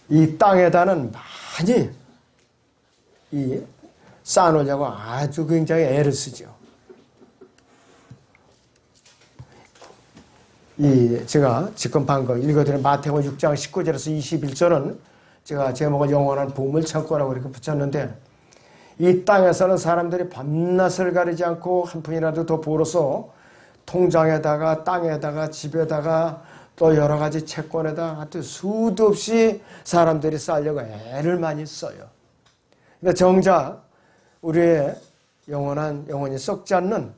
이 땅에다는 많이 이 쌓아놓으려고 아주 굉장히 애를 쓰죠. 제가 지금 방금 읽어드린 마태복음 6장 19절에서 21절은 제가 제목을 영원한 보물창고라고 이렇게 붙였는데, 이 땅에서는 사람들이 밤낮을 가리지 않고 한 푼이라도 더 벌어서 통장에다가 땅에다가 집에다가 또 여러 가지 채권에다 하여튼 수도 없이 사람들이 쌓으려고 애를 많이 써요. 근데 정작 우리의 영원히 썩지 않는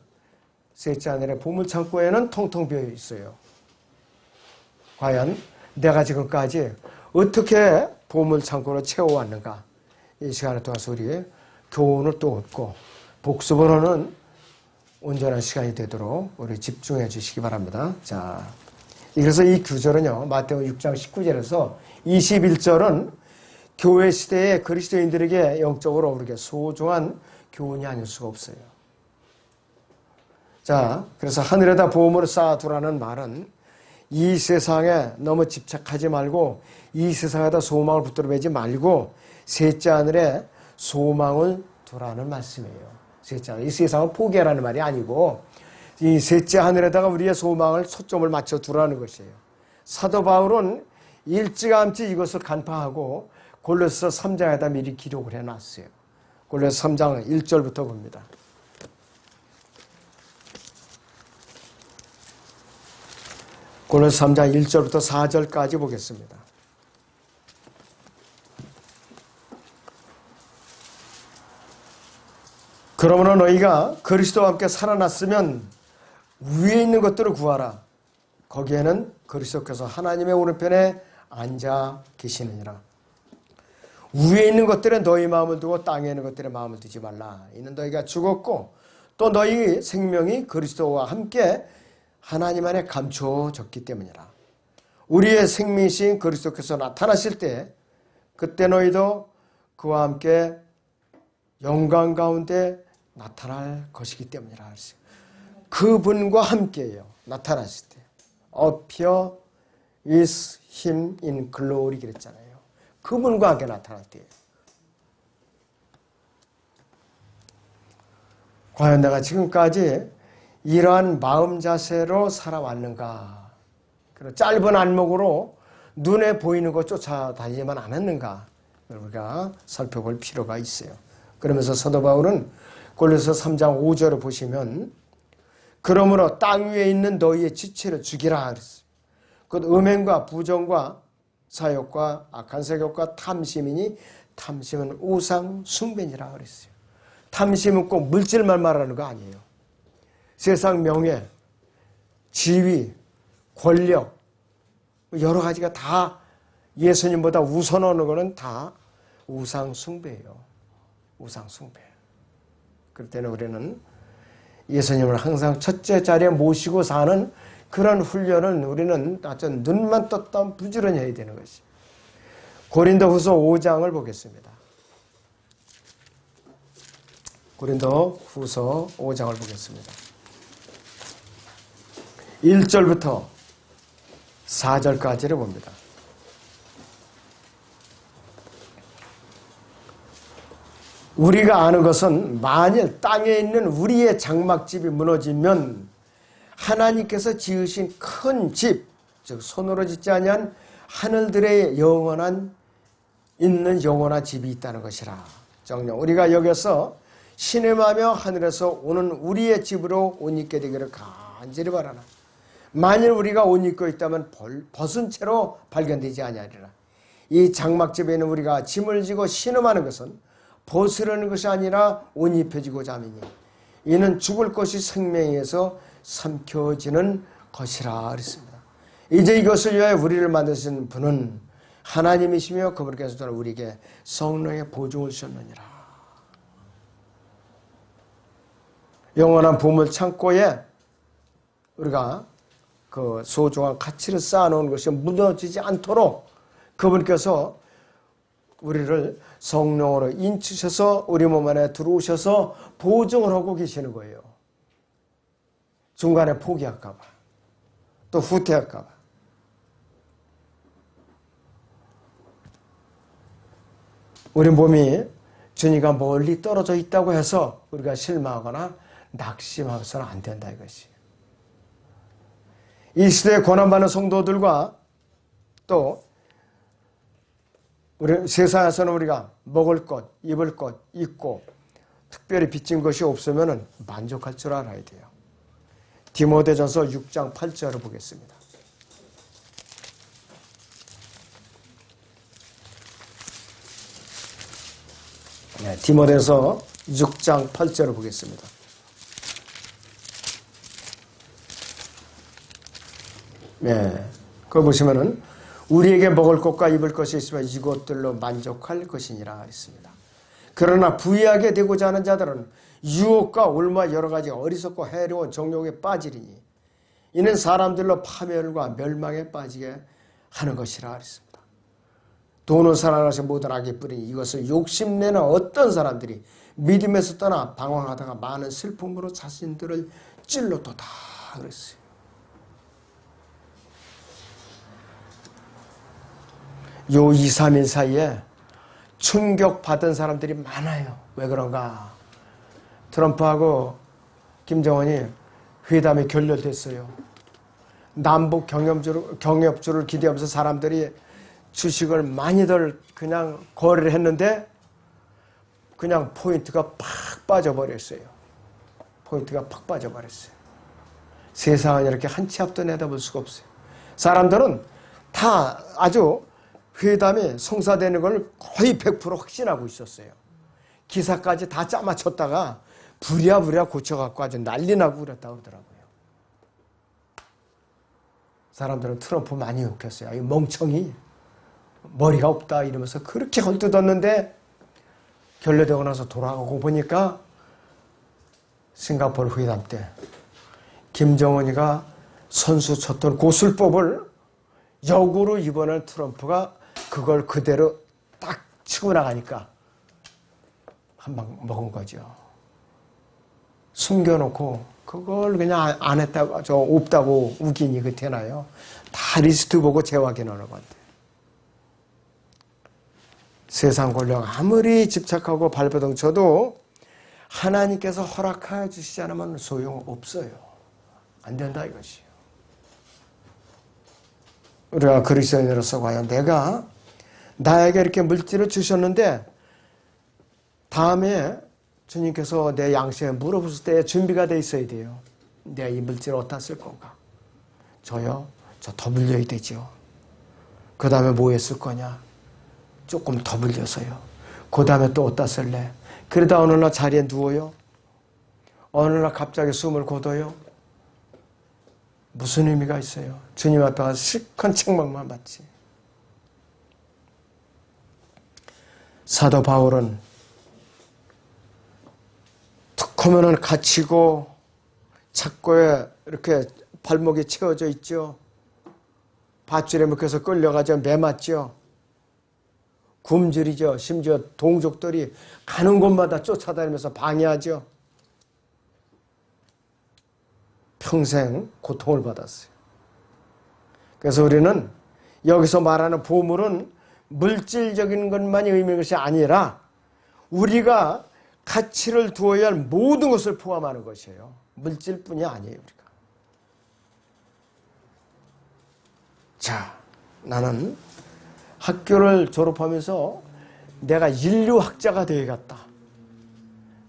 셋째 하늘의 보물창고에는 텅텅 비어 있어요. 과연 내가 지금까지 어떻게 보물창고를 채워왔는가? 이 시간을 통해서 우리 교훈을 또 얻고 복습을 하는 온전한 시간이 되도록 우리 집중해 주시기 바랍니다. 자, 그래서 이 구절은요, 마태복음 6장 19절에서 21절은 교회 시대의 그리스도인들에게 영적으로 우리에게 소중한 교훈이 아닐 수가 없어요. 자, 그래서 하늘에다 보물을 쌓아두라는 말은 이 세상에 너무 집착하지 말고 이 세상에다 소망을 붙들어 매지 말고 셋째 하늘에 소망을 두라는 말씀이에요. 셋째 하늘, 이 세상을 포기하라는 말이 아니고 이 셋째 하늘에다가 우리의 소망을 초점을 맞춰 두라는 것이에요. 사도 바울은 일찌감치 이것을 간파하고 골로새 3장에다 미리 기록을 해놨어요. 골로새 3장 1절부터 봅니다. 골로새 3장 1절부터 4절까지 보겠습니다. 그러므로 너희가 그리스도와 함께 살아났으면 위에 있는 것들을 구하라. 거기에는 그리스도께서 하나님의 오른편에 앉아 계시느니라. 위에 있는 것들에 너희 마음을 두고 땅에 있는 것들에 마음을 두지 말라. 이는 너희가 죽었고 또 너희 생명이 그리스도와 함께 하나님 안에 감추어졌기 때문이라. 우리의 생명이신 그리스도께서 나타나실 때 그때 너희도 그와 함께 영광 가운데 나타날 것이기 때문이라. 그분과 함께요. 나타나실 때. appear with him in glory 그랬잖아요. 그분과 함께 나타날 때예요. 과연 내가 지금까지 이러한 마음 자세로 살아왔는가? 그리고 짧은 안목으로 눈에 보이는 것 쫓아다니지만 않았는가? 우리가 살펴볼 필요가 있어요. 그러면서 사도 바울은 골로새 3장 5절을 보시면 그러므로 땅 위에 있는 너희의 지체를 죽이라 그랬어요. 곧 음행과 부정과 사욕과 악한 세욕과 탐심이니 탐심은 우상 숭배니라 그랬어요. 탐심은 꼭 물질만 말하는 거 아니에요. 세상 명예, 지위, 권력 여러 가지가 다 예수님보다 우선하는 거는 다 우상 숭배예요. 우상 숭배. 그럴 때는 우리는 예수님을 항상 첫째 자리에 모시고 사는 그런 훈련은 우리는 아주 눈만 떴다 부지런히 해야 되는 것이. 고린도후서 5장을 보겠습니다. 고린도후서 5장을 보겠습니다. 1절부터 4절까지를 봅니다. 우리가 아는 것은 만일 땅에 있는 우리의 장막집이 무너지면 하나님께서 지으신 큰 집, 즉 손으로 짓지 아니한 하늘들의 있는 영원한 집이 있다는 것이라. 정녕 우리가 여기서 신음하며 하늘에서 오는 우리의 집으로 옷 입게 되기를 간절히 바라나. 만일 우리가 옷 입고 있다면 벗은 채로 발견되지 아니하리라. 이 장막집에 있는 우리가 짐을 지고 신음하는 것은 벗으려는 것이 아니라 옷 입혀지고자 함이니 이는 죽을 것이 생명에서 삼켜지는 것이라 그랬습니다. 이제 이것을 위하여 우리를 만드신 분은 하나님이시며 그분께서 우리에게 성령의 보증을 주셨느니라. 영원한 보물 창고에 우리가 그 소중한 가치를 쌓아놓은 것이 무너지지 않도록 그분께서 우리를 성령으로 인치셔서 우리 몸 안에 들어오셔서 보증을 하고 계시는 거예요. 중간에 포기할까 봐. 또 후퇴할까 봐. 우리 몸이 주님과 멀리 떨어져 있다고 해서 우리가 실망하거나 낙심하고서는 안 된다 이것이. 이 시대에 고난받는 성도들과 또 우리 세상에서는 우리가 먹을 것, 입을 것, 입고 특별히 빚진 것이 없으면 만족할 줄 알아야 돼요. 디모데전서 6장 8절을 보겠습니다. 네, 디모데서 6장 8절을 보겠습니다. 네, 그거 보시면은 우리에게 먹을 것과 입을 것이 있으면 이것들로 만족할 것이니라 했습니다. 그러나 부유하게 되고자 하는 자들은 유혹과 올마 여러 가지 어리석고 해로운 정욕에 빠지리니 이는 사람들로 파멸과 멸망에 빠지게 하는 것이라 했습니다. 돈은 살아나서 모든 악의 뿌리니 이것을 욕심내는 어떤 사람들이 믿음에서 떠나 방황하다가 많은 슬픔으로 자신들을 찔렀도다 그랬어요. 요 2, 3일 사이에 충격받은 사람들이 많아요. 왜 그런가? 트럼프하고 김정은이 회담이 결렬됐어요. 남북 경협주를 기대하면서 사람들이 주식을 많이들 그냥 거래를 했는데 그냥 포인트가 팍 빠져버렸어요. 포인트가 팍 빠져버렸어요. 세상은 이렇게 한 치 앞도 내다볼 수가 없어요. 사람들은 다 아주 회담이 성사되는 걸 거의 100% 확신하고 있었어요. 기사까지 다 짜맞췄다가 부랴부랴 고쳐갖고 아주 난리 나고 그랬다고 그러더라고요. 사람들은 트럼프 많이 욕했어요. 이 멍청이 머리가 없다 이러면서 그렇게 헐뜯었는데 결렬되고 나서 돌아가고 보니까 싱가포르 회담 때 김정은이가 선수 쳤던 고술법을 역으로 이번에 트럼프가 그걸 그대로 딱 치고 나가니까 한 방 먹은 거죠. 숨겨놓고 그걸 그냥 안 했다고 저 없다고 우기니 그 되나요? 다 리스트 보고 재확인하는 건데. 세상 권력 아무리 집착하고 발버둥 쳐도 하나님께서 허락해 주시지 않으면 소용없어요. 안 된다 이것이요. 우리가 그리스도인으로서 과연 내가 나에게 이렇게 물질을 주셨는데 다음에 주님께서 내 양심에 물어보실 때 준비가 돼 있어야 돼요. 내가 이 물질을 어디다 쓸 건가? 저요? 저 더 물려야 되죠. 그 다음에 뭐에 쓸 거냐? 조금 더 물려서요. 그 다음에 또 어디다 쓸래? 그러다 어느 날 자리에 누워요. 어느 날 갑자기 숨을 거둬요. 무슨 의미가 있어요? 주님 앞에 가서 실컷 책망만 받지. 사도 바울은 툭 하면은 갇히고 착고에 이렇게 발목이 채워져 있죠. 밧줄에 묶여서 끌려가죠. 매맞죠. 굶주리죠. 심지어 동족들이 가는 곳마다 쫓아다니면서 방해하죠. 평생 고통을 받았어요. 그래서 우리는 여기서 말하는 보물은 물질적인 것만이 의미하는 것이 아니라 우리가 가치를 두어야 할 모든 것을 포함하는 것이에요. 물질뿐이 아니에요. 우리가. 자, 나는 학교를 졸업하면서 내가 인류학자가 되어야겠다.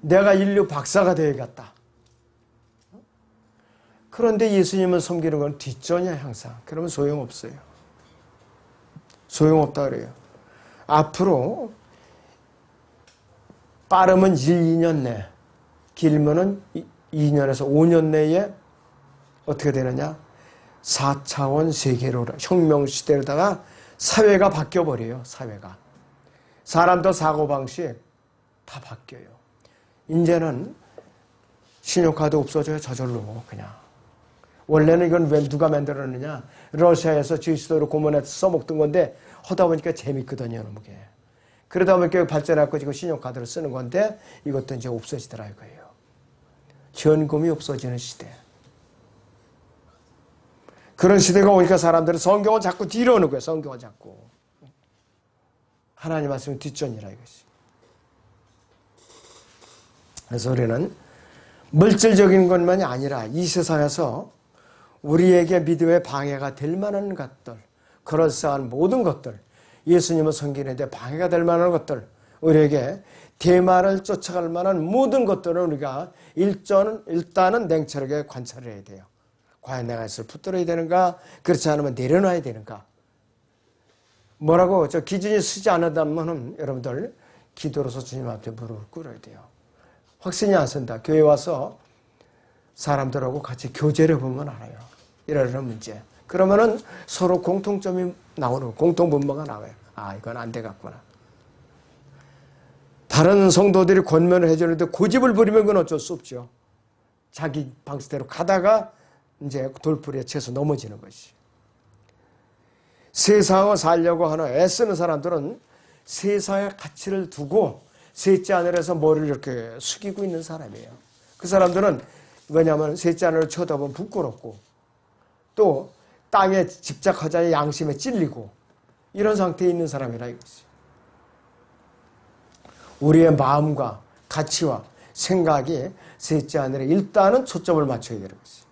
내가 인류 박사가 되어야겠다. 그런데 예수님을 섬기는 건 뒷전이야 항상. 그러면 소용없어요. 소용없다 그래요. 앞으로 빠르면 1, 2년 내, 길면은 2년에서 5년 내에 어떻게 되느냐? 4차원 세계로 혁명 시대로다가 사회가 바뀌어버려요. 사회가. 사람도 사고방식 다 바뀌어요. 이제는 신용카드 없어져요. 저절로 그냥. 원래는 이건 왜 누가 만들었느냐? 러시아에서 지수도로 고문해서 써먹던 건데 하다 보니까 재밌거든요. 너무 게. 그러다 보니까 발전해갖고 지금 신용카드를 쓰는 건데 이것도 이제 없어지더라 이거예요. 현금이 없어지는 시대. 그런 시대가 오니까 사람들은 성경을 자꾸 뒤로 오는 거예요. 성경을 자꾸. 하나님 말씀은 뒷전이라 이것이. 그래서 우리는 물질적인 것만이 아니라 이 세상에서 우리에게 믿음의 방해가 될 만한 것들, 그럴싸한 모든 것들, 예수님을 섬기는데 방해가 될 만한 것들, 우리에게 대마를 쫓아갈 만한 모든 것들을 우리가 일단은 냉철하게 관찰해야 돼요. 과연 내가 이것을 붙들어야 되는가? 그렇지 않으면 내려놔야 되는가? 뭐라고 저 기준이 쓰지 않았다면 여러분들 기도로서 주님 앞에 무릎을 꿇어야 돼요. 확신이 안 쓴다. 교회 와서 사람들하고 같이 교제를 보면 알아요. 이러는 문제. 그러면은 서로 공통점이 나오는, 공통분모가 나와요. 아, 이건 안 되겠구나. 다른 성도들이 권면을 해주는데 고집을 부리면 그건 어쩔 수 없죠. 자기 방식대로 가다가 이제 돌풀이에 채서 넘어지는 것이. 세상을 살려고 하는 애쓰는 사람들은 세상의 가치를 두고 셋째 하늘에서 머리를 이렇게 숙이고 있는 사람이에요. 그 사람들은 뭐냐면 셋째 하늘을 쳐다보면 부끄럽고 또 땅에 집착하자니 양심에 찔리고 이런 상태에 있는 사람이라 이거지. 우리의 마음과 가치와 생각이 셋째 하늘에 일단은 초점을 맞춰야 되는 것이.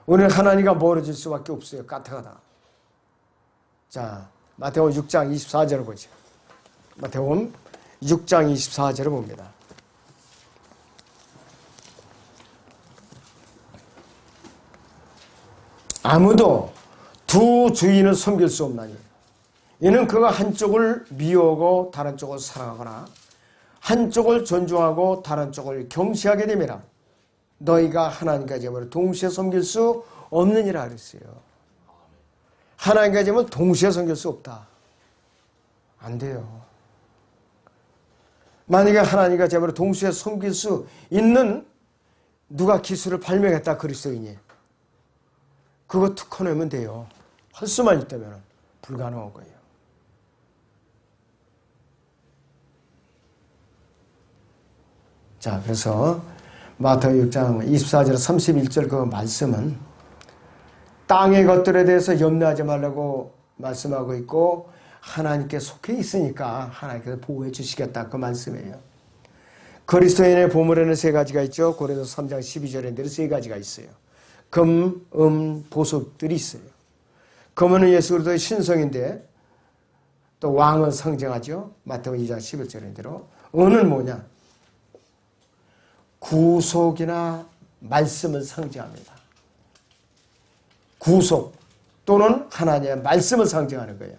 우리는 하나님과 멀어질 수밖에 없어요. 까딱하다. 자, 마태복음 6장 24절을 보죠. 마태복음 6장 24절을 봅니다. 아무도 두 주인을 섬길 수 없나니 이는 그가 한쪽을 미워하고 다른 쪽을 사랑하거나 한쪽을 존중하고 다른 쪽을 경시하게 됨이라. 너희가 하나님과 재물을 동시에 섬길 수 없느니라 그랬어요. 하나님과 재물을 동시에 섬길 수 없다. 안 돼요. 만약에 하나님과 재물을 동시에 섬길 수 있는 누가 기술을 발명했다 그리스도인이 그거 특허내면 돼요. 할 수만 있다면 불가능한 거예요. 자, 그래서 마태복음 6장 24절 31절 그 말씀은 땅의 것들에 대해서 염려하지 말라고 말씀하고 있고 하나님께 속해 있으니까 하나님께서 보호해 주시겠다 그 말씀이에요. 그리스도인의 보물에는 세 가지가 있죠. 고린도서 3장 12절에 세 가지가 있어요. 금, 보석들이 있어요. 금은 예수 그리스도의 신성인데 또 왕을 상징하죠. 마태복음 2장 11절인 대로. 은은 뭐냐? 구속이나 말씀을 상징합니다. 구속 또는 하나님의 말씀을 상징하는 거예요.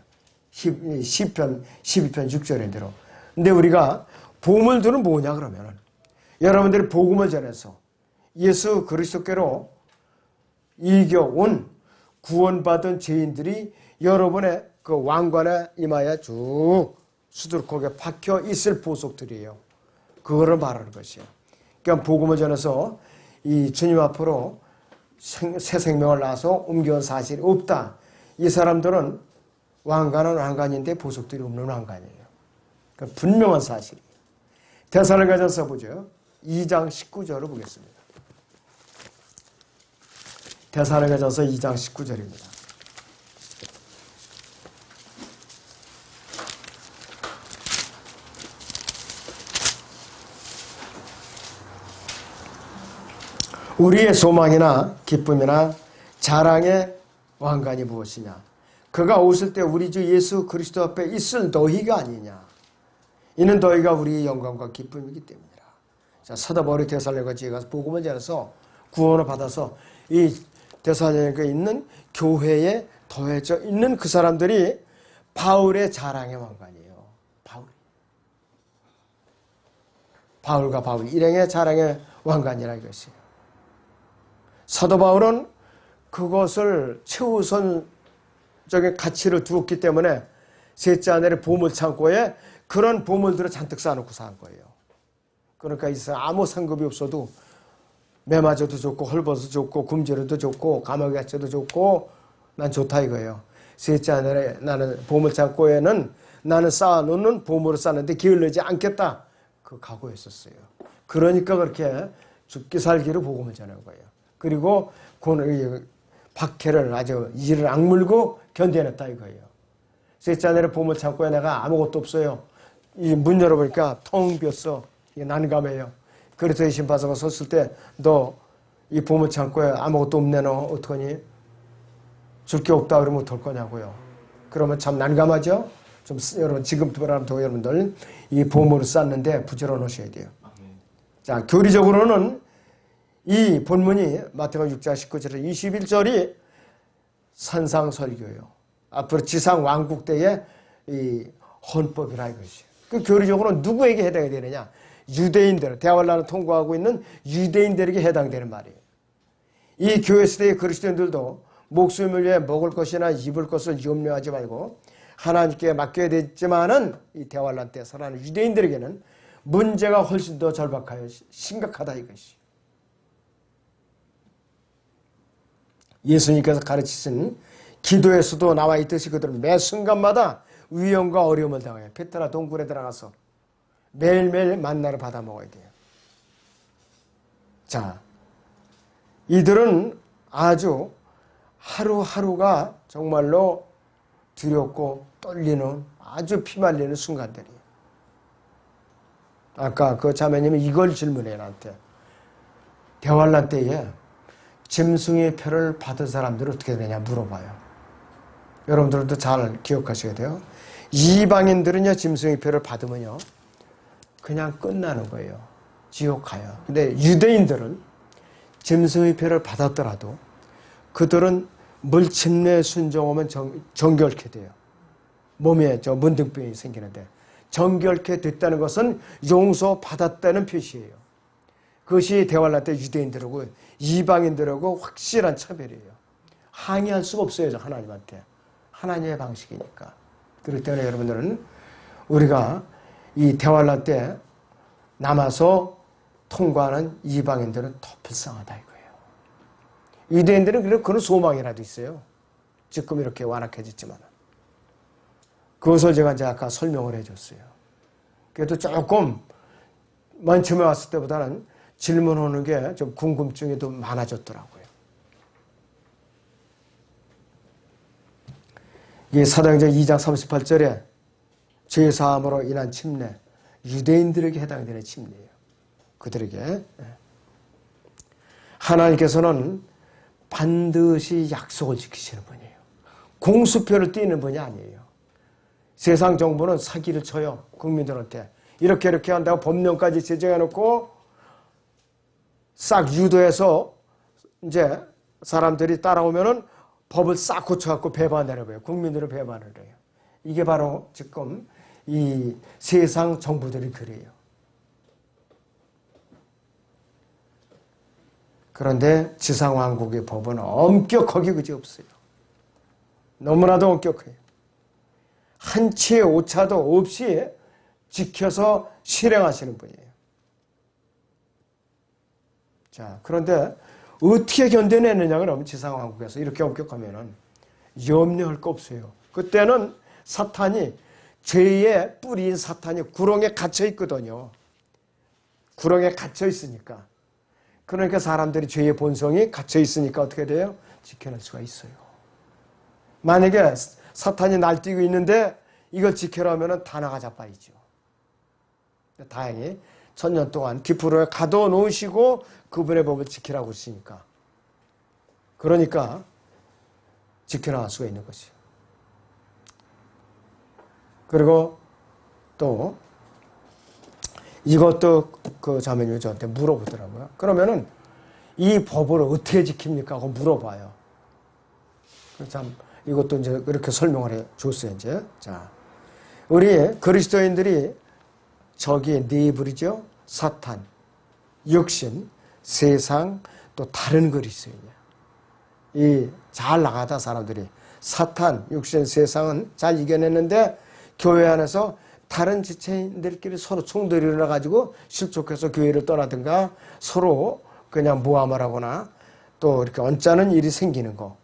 시편 12편 6절인 대로. 근데 우리가 보물들은 뭐냐 그러면 여러분들이 복음을 전해서 예수 그리스도께로 이겨온 구원받은 죄인들이 여러분의 그 왕관에 이마에 쭉 수두룩하게 박혀 있을 보석들이에요. 그거를 말하는 것이에요. 그러니까 복음을 전해서 이 주님 앞으로 새 생명을 낳아서 옮겨온 사실이 없다. 이 사람들은 왕관은 왕관인데 보석들이 없는 왕관이에요. 그러니까 분명한 사실이에요. 데살로니가전서 보죠. 2장 19절을 보겠습니다. 데살로니가전서 2장 19절입니다. 우리의 소망이나 기쁨이나 자랑의 왕관이 무엇이냐? 그가 오실 때 우리 주 예수 그리스도 앞에 있을 너희가 아니냐? 이는 너희가 우리의 영광과 기쁨이기 때문이라. 자, 사도 바울이 데살로니가에 가서 복음을 전해서 구원을 받아서 이 데살로니가에 있는 교회에 더해져 있는 그 사람들이 바울의 자랑의 왕관이에요. 바울과 바울 일행의 자랑의 왕관이라 이것이에요. 사도 바울은 그것을 최우선적인 가치를 두었기 때문에 셋째 하늘의 보물창고에 그런 보물들을 잔뜩 쌓아놓고 산 거예요. 그러니까 이서 아무 상급이 없어도 매맞아도 좋고 헐벗어도 좋고 굶주려도 좋고 감옥에 갇혀도 좋고 난 좋다 이거예요. 셋째 하늘에 나는 보물창고에는 나는 쌓아놓는 보물을 쌓는데 게을르지 않겠다. 그 각오였었어요. 그러니까 그렇게 죽기 살기로 복음을 전한 거예요. 그리고 박해를 아주 이를 악물고 견뎌냈다 이거예요. 셋째 아내를 보물창고에 내가 아무것도 없어요. 이 문 열어보니까 텅 비었어. 이게 난감해요. 그래서 이 신바사가 섰을 때 너 이 보물창고에 아무것도 없네 너 어떡하니? 줄 게 없다 그러면 어떨 거냐고요. 그러면 참 난감하죠? 좀 여러분 지금부터 여러분들 이 보물을 쌓는데 부지런히 하셔야 돼요. 자, 교리적으로는 이 본문이 마태복음 6장 19절에서 21절이 산상설교예요. 앞으로 지상 왕국 때의 이 헌법이라 이것이. 그 교리적으로는 누구에게 해당이 되느냐? 유대인들, 대환란을 통과하고 있는 유대인들에게 해당되는 말이에요. 이 교회 시대의 그리스도인들도 목숨을 위해 먹을 것이나 입을 것을 염려하지 말고 하나님께 맡겨야 되지만은 이 대환란 때 살아가는 유대인들에게는 문제가 훨씬 더 절박하여 심각하다 이것이. 예수님께서 가르치신 기도에서도 나와 있듯이 그들은 매 순간마다 위험과 어려움을 당해요. 페트라 동굴에 들어가서 매일매일 만나를 받아 먹어야 돼요. 자, 이들은 아주 하루하루가 정말로 두렵고 떨리는 아주 피말리는 순간들이에요. 아까 그 자매님이 이걸 질문해요, 나한테. 대환란 때에 짐승의 표를 받은 사람들은 어떻게 되냐 물어봐요. 여러분들도 잘 기억하셔야 돼요. 이방인들은요, 짐승의 표를 받으면요, 그냥 끝나는 거예요. 지옥 가요. 근데 유대인들은 짐승의 표를 받았더라도 그들은 물침례 순종하면 정결케 돼요. 몸에 문둥병이 생기는데 정결케 됐다는 것은 용서받았다는 표시예요. 그것이 대환란 때 유대인들하고 이방인들하고 확실한 차별이에요. 항의할 수가 없어요, 하나님한테. 하나님의 방식이니까. 그렇기 때문에 여러분들은 우리가 이 대환란 때 남아서 통과하는 이방인들은 더 불쌍하다 이거예요. 유대인들은 그런 소망이라도 있어요. 지금 이렇게 완악해졌지만. 그것을 제가 이제 아까 설명을 해줬어요. 그래도 조금 맨 처음에 왔을 때보다는 질문하는 게 좀 궁금증이 좀 많아졌더라고요. 이 사도행전 2장 38절에 죄사함으로 인한 침례, 유대인들에게 해당되는 침례예요. 그들에게. 하나님께서는 반드시 약속을 지키시는 분이에요. 공수표를 띄는 분이 아니에요. 세상 정부는 사기를 쳐요. 국민들한테. 이렇게 한다고 법령까지 제정해놓고 싹 유도해서 이제 사람들이 따라오면은 법을 싹 고쳐갖고 배반하는 거예요. 국민들을 배반을 해요. 이게 바로 지금 이 세상 정부들이 그래요. 그런데 지상왕국의 법은 엄격하게 그지없어요. 너무나도 엄격해요. 한 치의 오차도 없이 지켜서 실행하시는 분이에요. 자, 그런데 어떻게 견뎌내느냐 그러면 지상왕국에서 이렇게 엄격하면은 염려할 거 없어요. 그때는 사탄이 죄의 뿌리인 사탄이 구렁에 갇혀 있거든요. 구렁에 갇혀 있으니까. 그러니까 사람들이 죄의 본성이 갇혀 있으니까 어떻게 돼요? 지켜낼 수가 있어요. 만약에 사탄이 날뛰고 있는데 이걸 지켜라 하면 다 나가 자빠지죠. 다행히 천년 동안 기프로에 가둬놓으시고 그분의 법을 지키라고 했으니까. 그러니까 지켜나갈 수가 있는 것이요. 그리고 또 이것도 그 자매님이 저한테 물어보더라고요. 그러면은 이 법을 어떻게 지킵니까? 하고 물어봐요. 참 이것도 이제 이렇게 설명을 해 줬어요, 이제. 자, 우리 그리스도인들이 저기에 네 부류죠. 사탄, 육신, 세상, 또 다른 그리스도인이야. 이 잘 나가다 사람들이 사탄, 육신, 세상은 잘 이겨냈는데 교회 안에서 다른 지체인들끼리 서로 충돌이 일어나가지고 실족해서 교회를 떠나든가 서로 그냥 모함을 하거나 또 이렇게 언짢은 일이 생기는 거.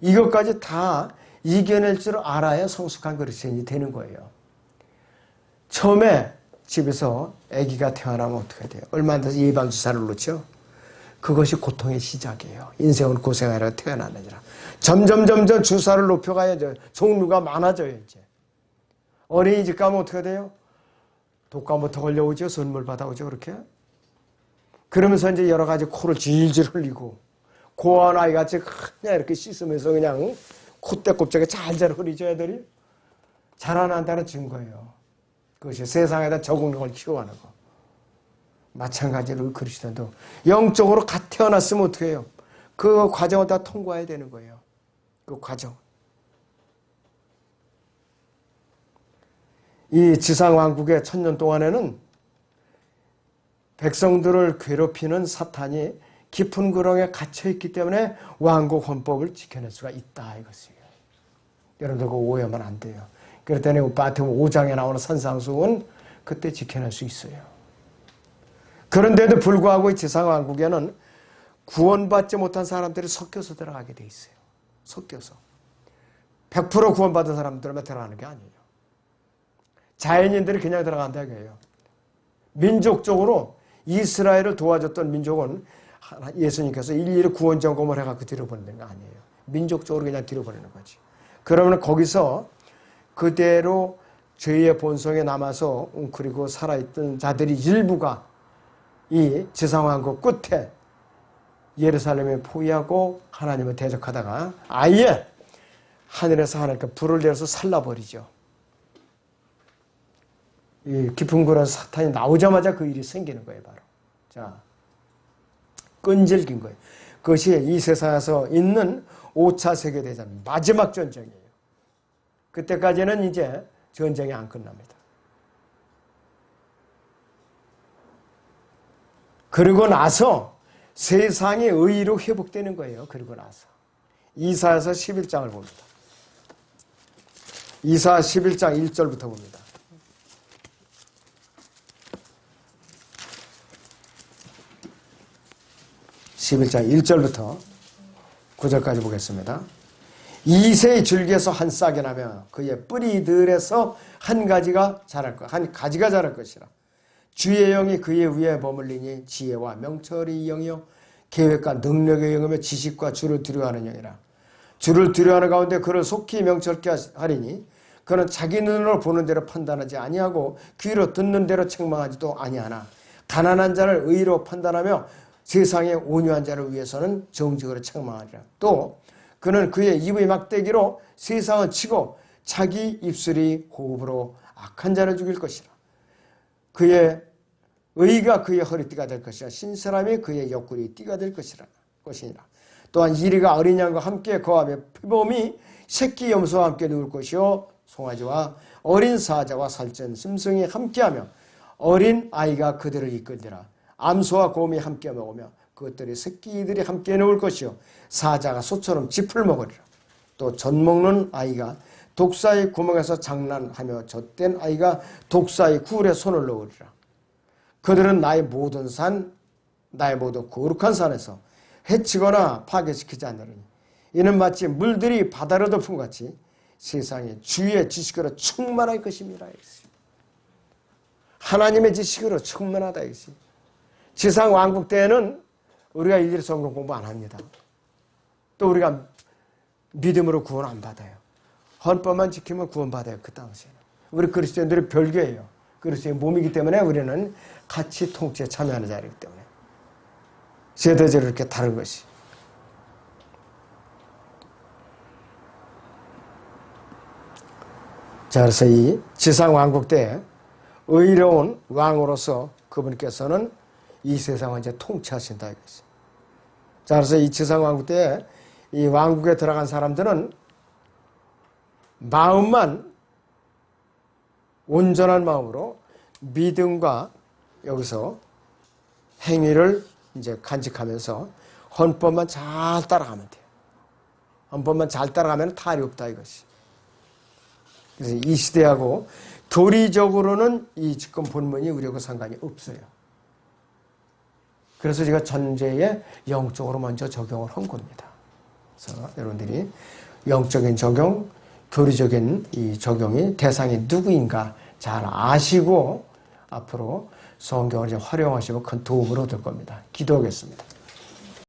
이것까지 다 이겨낼 줄 알아야 성숙한 그리스도인이 되는 거예요. 처음에 집에서 아기가 태어나면 어떻게 돼요? 얼마 안 돼서 예방주사를 놓죠. 그것이 고통의 시작이에요. 인생은 고생하려 태어나느니라. 점점 주사를 높여가야죠. 종류가 많아져요. 이제 어린이집 가면 어떻게 돼요? 독감부터 걸려오죠. 선물 받아오죠. 그렇게 그러면서 이제 여러 가지 코를 질질 흘리고 고아원 아이같이 그냥 이렇게 씻으면서 그냥 콧대꼽짝에 잘잘 흐리죠. 애들이 자라난다는 증거예요. 그것이 세상에다 적응력을 키워가는 거. 마찬가지로 그리스도도 영적으로 갓 태어났으면 어떻게 해요? 그 과정을 다 통과해야 되는 거예요. 그 과정. 이 지상왕국의 1000년 동안에는 백성들을 괴롭히는 사탄이 깊은 구렁에 갇혀있기 때문에 왕국 헌법을 지켜낼 수가 있다 이것이에요. 여러분들 그거 오해하면 안 돼요. 그랬더니 마태복음 5장에 나오는 산상수훈은 그때 지켜낼 수 있어요. 그런데도 불구하고 이 지상왕국에는 구원받지 못한 사람들이 섞여서 들어가게 돼 있어요. 섞여서. 100% 구원받은 사람들만 들어가는 게 아니에요. 자연인들이 그냥 들어간다 이거예요. 민족적으로 이스라엘을 도와줬던 민족은 예수님께서 일일이 구원 점검을 해갖고 뒤로 보내는 거 아니에요. 민족적으로 그냥 뒤로 보내는 거지. 그러면 거기서 그대로 죄의 본성에 남아서 웅크리고 살아있던 자들이 일부가 이 지상왕국 끝에 예루살렘에 포위하고 하나님을 대적하다가 아예 하늘에서 하나님께 불을 내려서 살라버리죠. 이 깊은 구렁 사탄이 나오자마자 그 일이 생기는 거예요. 바로. 자, 끈질긴 거예요. 그것이 이 세상에서 있는 5차 세계대전 마지막 전쟁이에요. 그때까지는 이제 전쟁이 안 끝납니다. 그리고 나서 세상이 의로 회복되는 거예요. 그리고 나서. 이사야서 11장을 봅니다. 이사야 11장 1절부터 봅니다. (11장) 1절부터 9절까지 보겠습니다. 이새의 줄기에서 한 싹이 나며 그의 뿌리들에서 한 가지가 자랄 것이라. 주의 영이 그의 위에 머물리니 지혜와 명철의 영이요 계획과 능력의 영이며 지식과 주를 두려워하는 영이라. 주를 두려워하는 가운데 그를 속히 명철케 하리니 그는 자기 눈으로 보는 대로 판단하지 아니하고 귀로 듣는 대로 책망하지도 아니하나 가난한 자를 의로 판단하며 세상의 온유한 자를 위해서는 정직으로 책망하리라. 또 그는 그의 입의 막대기로 세상을 치고 자기 입술이 호흡으로 악한 자를 죽일 것이라. 그의 의가 그의 허리띠가 될 것이라. 신사람이 그의 옆구리 띠가 될 것이니라. 또한 이리가 어린 양과 함께 거하며 표범이 새끼 염소와 함께 누울 것이요 송아지와 어린 사자와 살찐 짐승이 함께하며 어린 아이가 그들을 이끌리라. 암소와 곰이 함께 먹으며 그것들이 새끼들이 함께 누울 것이요 사자가 소처럼 짚을 먹으리라. 또 젖 먹는 아이가 독사의 구멍에서 장난하며 젖된 아이가 독사의 굴에 손을 넣으리라. 그들은 나의 모든 거룩한 산에서 해치거나 파괴시키지 않으리니 이는 마치 물들이 바다로 덮은 같이 세상에 주의 지식으로 충만할 것입니다. 하나님의 지식으로 충만하다. 지상 왕국 때에는 우리가 일일이 성경 공부 안 합니다. 또 우리가 믿음으로 구원 안 받아요. 헌법만 지키면 구원 받아요. 그 당시에는. 우리 그리스도인들이 별개예요. 그리스도의 몸이기 때문에 우리는 같이 통치에 참여하는 자이기 때문에 세대적으로 이렇게 다른 것이. 자, 그래서 이 지상 왕국 때 의로운 왕으로서 그분께서는 이 세상을 이제 통치하신다 이거지. 자, 그래서 이 지상 왕국 때 이 왕국에 들어간 사람들은 마음만 온전한 마음으로 믿음과 여기서 행위를 이제 간직하면서 헌법만 잘 따라가면 돼요. 헌법만 잘 따라가면 탈이 없다 이것이. 그래서 이 시대하고 교리적으로는 이 지금 본문이 우리하고 상관이 없어요. 그래서 제가 전제에 영적으로 먼저 적용을 한 겁니다. 그래서 여러분들이 영적인 적용, 교리적인 이 적용이 대상이 누구인가 잘 아시고 앞으로 성경을 이제 활용하시면 큰 도움을 얻을 겁니다. 기도하겠습니다.